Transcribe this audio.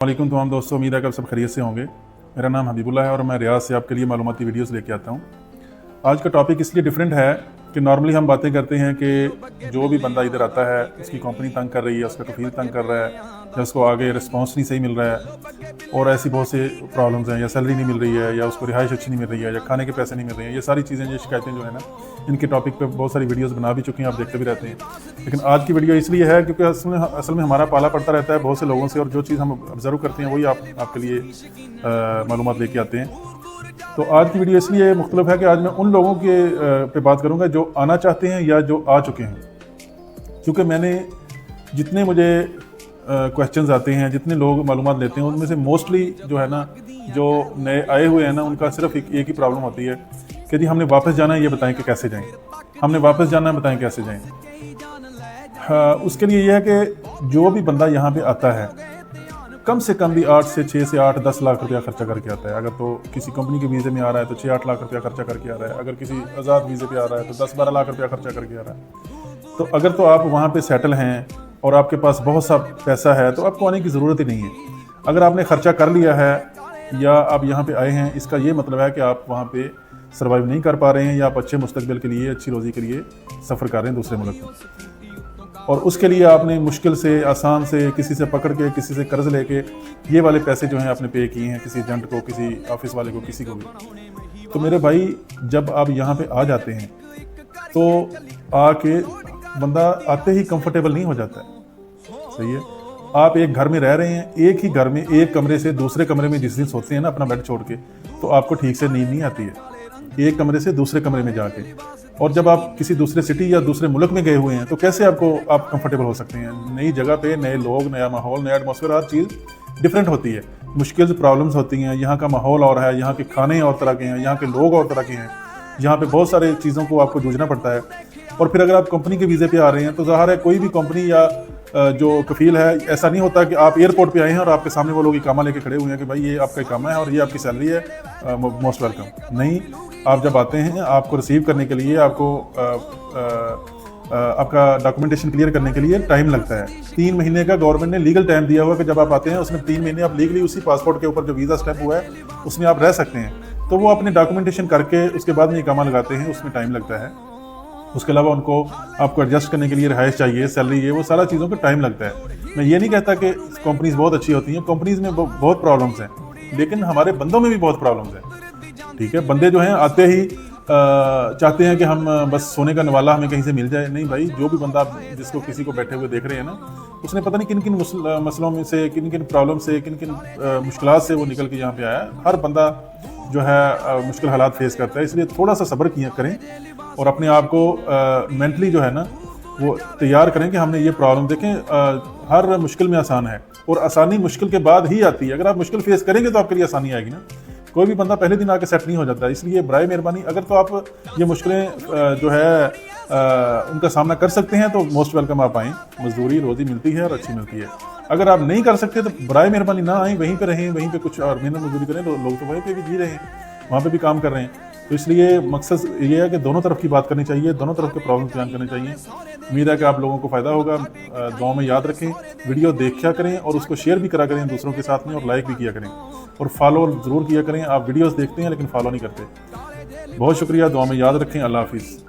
वालेकुम तमाम दोस्तों, उम्मीद है कि आप सब खैरियत से होंगे। मेरा नाम हबीबुल्लाह है और मैं रियाद से आपके लिए मालूमाती वीडियोस लेके आता हूँ। आज का टॉपिक इसलिए डिफरेंट है कि नॉर्मली हम बातें करते हैं कि जो भी बंदा इधर आता है उसकी कंपनी तंग कर रही है, उसका कफील तंग कर रहा है, या उसको आगे रिस्पॉन्स नहीं सही मिल रहा है, और ऐसी बहुत से प्रॉब्लम्स हैं, या सैलरी नहीं मिल रही है, या उसको रिहाइश अच्छी नहीं मिल रही है, या खाने के पैसे नहीं मिल रहे हैं। ये सारी चीज़ें, ये शिकायतें जो है ना, इनके टॉपिक पे बहुत सारी वीडियोस बना भी चुके हैं, आप देखते भी रहते हैं। लेकिन आज की वीडियो इसलिए है क्योंकि असल में हमारा पाला पड़ता रहता है बहुत से लोगों से, और जो चीज़ हम ऑब्जर्व करते हैं वही आपके लिए मालूमात लेके आते हैं। तो आज की वीडियो इसलिए मुख्तलिफ है कि आज मैं उन लोगों के पे बात करूंगा जो आना चाहते हैं या जो आ चुके हैं। क्योंकि मैंने जितने मुझे क्वेश्चंस आते हैं, जितने लोग मालूमात लेते हैं, उनमें से मोस्टली जो है ना, जो नए आए हुए हैं ना, उनका सिर्फ एक ही प्रॉब्लम होती है कि जी हमने वापस जाना है, ये बताएं कि कैसे जाएं। हमने वापस जाना है, बताएं कैसे जाएं। उसके लिए यह है कि जो भी बंदा यहाँ पे आता है कम से कम भी 6 से 8 10 लाख रुपया खर्चा करके आता है। अगर तो किसी कंपनी के वीज़े में आ रहा है तो 6-8 लाख रुपया खर्चा करके आ रहा है। अगर किसी आज़ाद वीज़े पे आ रहा है तो 10-12 लाख रुपया खर्चा करके आ रहा है। तो अगर तो आप वहाँ पे सेटल हैं और आपके पास बहुत सा पैसा है तो आपको आने की ज़रूरत ही नहीं है। अगर आपने खर्चा कर लिया है या आप यहाँ पर आए हैं, इसका ये मतलब है कि आप वहाँ पर सर्वाइव नहीं कर पा रहे हैं, या आप अच्छे मुस्तकबिल के लिए, अच्छी रोज़ी के लिए सफ़र कर रहे हैं दूसरे मुल्क में। और उसके लिए आपने मुश्किल से, आसान से, किसी से पकड़ के, किसी से कर्ज लेके ये वाले पैसे जो हैं आपने पे किए हैं, किसी एजेंट को, किसी ऑफिस वाले को, किसी को भी। तो मेरे भाई, जब आप यहाँ पे आ जाते हैं तो आके बंदा आते ही कंफर्टेबल नहीं हो जाता है। सही है, आप एक घर में रह रहे हैं, एक ही घर में एक कमरे से दूसरे कमरे में जिस दिन सोते हैं ना अपना बेड छोड़ के, तो आपको ठीक से नींद नहीं आती है एक कमरे से दूसरे कमरे में जाके। और जब आप किसी दूसरे सिटी या दूसरे मुल्क में गए हुए हैं तो कैसे आप कंफर्टेबल हो सकते हैं? नई जगह पे नए लोग, नया माहौल, नया एटमॉस्फेयर, हर चीज़ डिफरेंट होती है। मुश्किल प्रॉब्लम्स होती हैं, यहाँ का माहौल और है, यहाँ के खाने और तरह के हैं, यहाँ के लोग और तरह के हैं, यहाँ पे बहुत सारे चीज़ों को आपको जूझना पड़ता है। और फिर अगर आप कंपनी के वीज़े पे आ रहे हैं तो ज़ाहिर है कोई भी कंपनी या जो कफील है, ऐसा नहीं होता कि आप एयरपोर्ट पे आए हैं और आपके सामने वो लोग इकामा लेके खड़े हुए हैं कि भाई ये आपका इकामा है और ये आपकी सैलरी है, मोस्ट वेलकम। नहीं, आप जब आते हैं आपको रिसीव करने के लिए, आपको आपका डॉक्यूमेंटेशन क्लियर करने के लिए टाइम लगता है। 3 महीने का गवर्नमेंट ने लीगल टाइम दिया हुआ कि जब आप आते हैं उसमें 3 महीने आप लीगली उसी पासपोर्ट के ऊपर जो वीज़ा स्टेप हुआ है उसमें आप रह सकते हैं। तो वो अपने डॉक्यूमेंटेशन करके उसके बाद में इकामा लगाते हैं, उसमें टाइम लगता है। उसके अलावा उनको आपको एडजस्ट करने के लिए रिहाइश चाहिए, सैलरी, ये वो सारा चीज़ों का टाइम लगता है। मैं ये नहीं कहता कि कंपनीज बहुत अच्छी होती हैं, कंपनीज में बहुत प्रॉब्लम्स हैं, लेकिन हमारे बंदों में भी बहुत प्रॉब्लम्स हैं। ठीक है, बंदे जो हैं आते ही चाहते हैं कि हम बस सोने का नवाला हमें कहीं से मिल जाए। नहीं भाई, जो भी बंदा जिसको किसी को बैठे हुए देख रहे हैं ना, उसने पता नहीं किन किन मसलों में से, किन किन प्रॉब्लम से, किन किन मुश्किलात से वो निकल के यहाँ पे आया है। हर बंदा जो है मुश्किल हालात फेस करता है, इसलिए थोड़ा सा सब्र किया करें और अपने आप को मेंटली जो है ना वो तैयार करें कि हमने ये प्रॉब्लम देखें। हर मुश्किल में आसान है और आसानी मुश्किल के बाद ही आती है। अगर आप मुश्किल फेस करेंगे तो आपके लिए आसानी आएगी ना। कोई भी बंदा पहले दिन आके सेट नहीं हो जाता। इसलिए बराए मेहरबानी, अगर तो आप ये मुश्किलें जो है उनका सामना कर सकते हैं तो मोस्ट वेलकम आप आएँ। मजदूरी रोज़ी मिलती है और अच्छी मिलती है। अगर आप नहीं कर सकते तो बराए मेहरबानी ना आएँ, वहीं पे रहें, वहीं पे कुछ और मेहनत मजदूरी करें। लोग तो वहीं पे भी जी रहे हैं, वहाँ पे भी काम कर रहे हैं। तो इसलिए मकसद ये है कि दोनों तरफ की बात करनी चाहिए, दोनों तरफ के प्रॉब्लम बयान करने चाहिए। उम्मीद है कि आप लोगों को फ़ायदा होगा। दुआ में याद रखें, वीडियो देखा करें और उसको शेयर भी करा करें दूसरों के साथ में, और लाइक भी किया करें और फॉलो ज़रूर किया करें। आप वीडियोस देखते हैं लेकिन फॉलो नहीं करते। बहुत शुक्रिया, दुआ में याद रखें। अल्लाह हाफिज़।